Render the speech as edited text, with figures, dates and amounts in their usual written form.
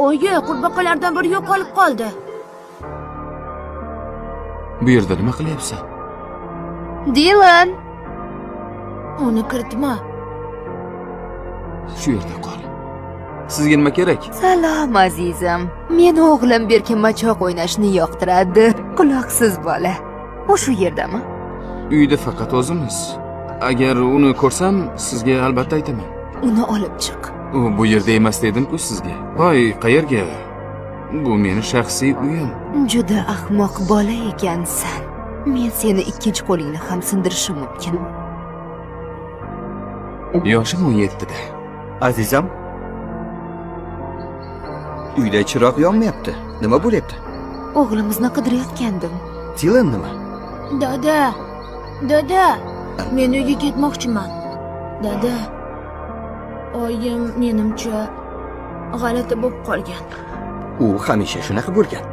Oyi, qurbaqalardan biri yo'qolib qoldi. Bu yerda nima qilyapsan? Dilan, Uni kiritma. Shu yerda qol. Sizga nima kerak? salom azizim. Men o'g'lim berkinmachoq o'ynashni yoqtiradi. Quloqsiz bola. U shu yerdami? Uyda faqat o'zimiz. Agar uni ko'rsam, sizga albatta aytaman. Uni olib chiq. U bu yerda emas dedim-ku sizga. Voy, qayerga? Bu meni shaxsiy uyim. Juda ahmoq bola ekansan. Men seni ikkinchi qo'lingni ham sindirishim mumkin. Yoshim 17 da. Azizam. Uyda chiroq yonmayapti. Nima bo'lyapti? O'g'limizni qidirayotgandim. Dilan nima? Dada, men uyga ketmoqchiman. Dada, oyim menimcha g'alati bo'lib qolgan. U hamisha shunaqa bo'lgan.